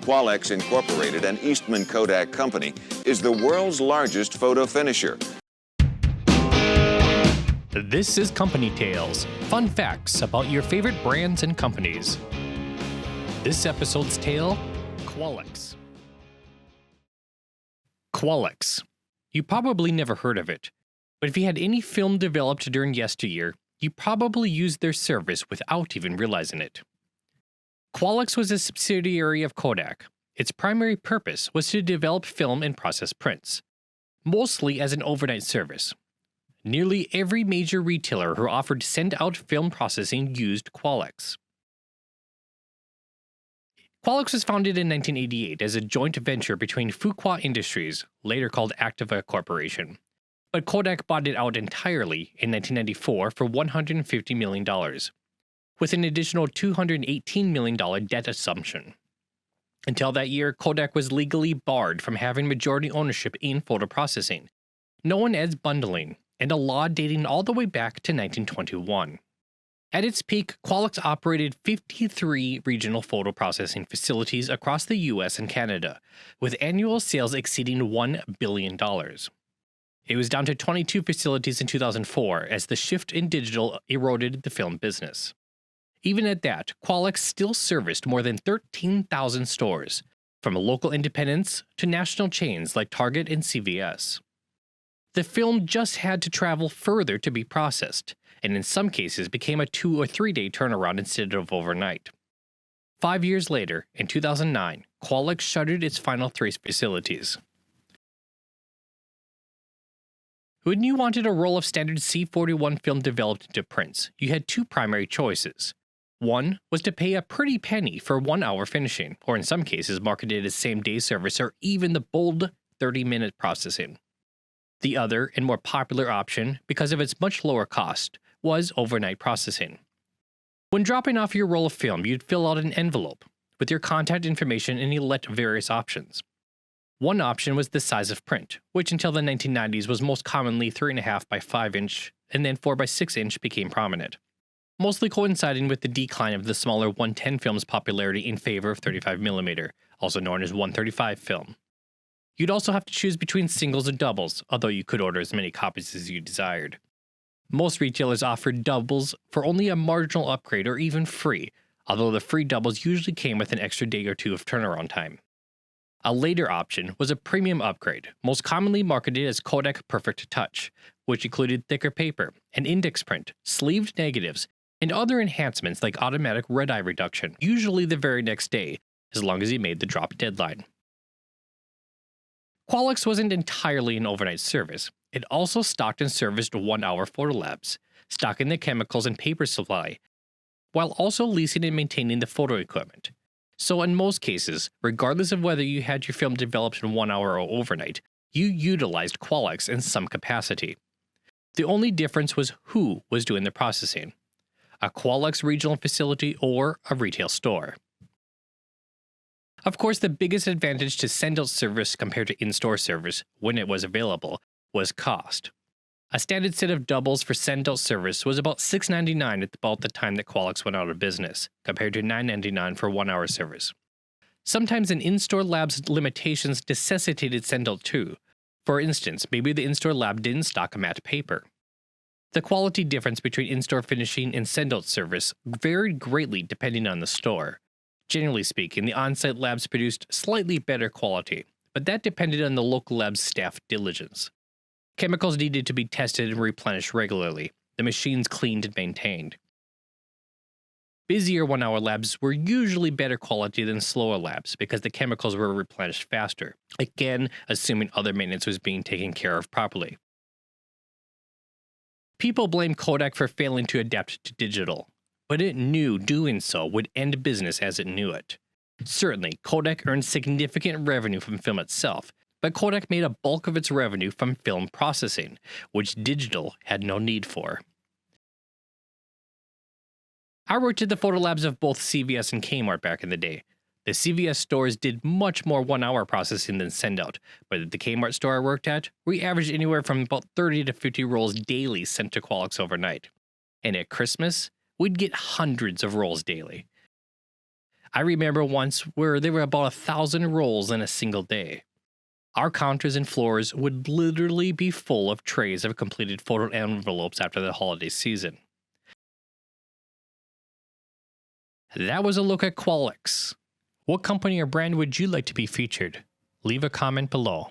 Qualex Incorporated, an Eastman Kodak company, is the world's largest photo finisher. This is Company Tales, fun facts about your favorite brands and companies. This episode's tale, Qualex. Qualex. You probably never heard of it, but if you had any film developed during yesteryear, you probably used their service without even realizing it. Qualex was a subsidiary of Kodak. Its primary purpose was to develop film and process prints, mostly as an overnight service. Nearly every major retailer who offered send-out film processing used Qualex. Qualex was founded in 1988 as a joint venture between Fuqua Industries, later called Activa Corporation, but Kodak bought it out entirely in 1994 for $150 million, with an additional $218 million debt assumption. Until that year, Kodak was legally barred from having majority ownership in photo processing, known as bundling, and a law dating all the way back to 1921. At its peak, Qualex operated 53 regional photo processing facilities across the US and Canada, with annual sales exceeding $1 billion. It was down to 22 facilities in 2004 as the shift in digital eroded the film business. Even at that, Qualex still serviced more than 13,000 stores, from local independents to national chains like Target and CVS. The film just had to travel further to be processed, and in some cases became a 2 or 3 day turnaround instead of overnight. 5 years later, in 2009, Qualex shuttered its final 3 facilities. When you wanted a roll of standard C41 film developed into prints, you had 2 primary choices. One was to pay a pretty penny for 1 hour finishing, or in some cases marketed as same-day service or even the bold 30-minute processing. The other and more popular option, because of its much lower cost, was overnight processing. When dropping off your roll of film, you'd fill out an envelope with your contact information and elect various options. One option was the size of print, which until the 1990s was most commonly 3.5 by 5 inch, and then 4 by 6 inch became prominent, mostly coinciding with the decline of the smaller 110 film's popularity in favor of 35mm, also known as 135 film. You'd also have to choose between singles and doubles, although you could order as many copies as you desired. Most retailers offered doubles for only a marginal upgrade or even free, although the free doubles usually came with an extra day or 2 of turnaround time. A later option was a premium upgrade, most commonly marketed as Kodak Perfect Touch, which included thicker paper, an index print, sleeved negatives, and other enhancements like automatic red-eye reduction, usually the very next day, as long as you made the drop deadline. Qualex wasn't entirely an overnight service. It also stocked and serviced 1-hour photo labs, stocking the chemicals and paper supply, while also leasing and maintaining the photo equipment. So in most cases, regardless of whether you had your film developed in 1 hour or overnight, you utilized Qualex in some capacity. The only difference was who was doing the processing: a Qualex regional facility or a retail store. Of course, the biggest advantage to send-out service compared to in-store service, when it was available, was cost. A standard set of doubles for send-out service was about $6.99 at about the time that Qualex went out of business, compared to $9.99 for 1-hour service. Sometimes an in-store lab's limitations necessitated send-out too. For instance, maybe the in-store lab didn't stock matte paper. The quality difference between in-store finishing and send-out service varied greatly depending on the store. Generally speaking, the on-site labs produced slightly better quality, but that depended on the local lab's staff diligence. Chemicals needed to be tested and replenished regularly, the machines cleaned and maintained. Busier 1-hour labs were usually better quality than slower labs because the chemicals were replenished faster, again assuming other maintenance was being taken care of properly. People blame Kodak for failing to adapt to digital, but it knew doing so would end business as it knew it. Certainly, Kodak earned significant revenue from film itself, but Kodak made a bulk of its revenue from film processing, which digital had no need for. I worked at the photo labs of both CVS and Kmart back in the day. The CVS stores did much more 1-hour processing than send-out, but at the Kmart store I worked at, we averaged anywhere from about 30 to 50 rolls daily sent to Qualex overnight. And at Christmas, we'd get hundreds of rolls daily. I remember once where there were about 1,000 rolls in a single day. Our counters and floors would literally be full of trays of completed photo envelopes after the holiday season. That was a look at Qualex. What company or brand would you like to be featured? Leave a comment below.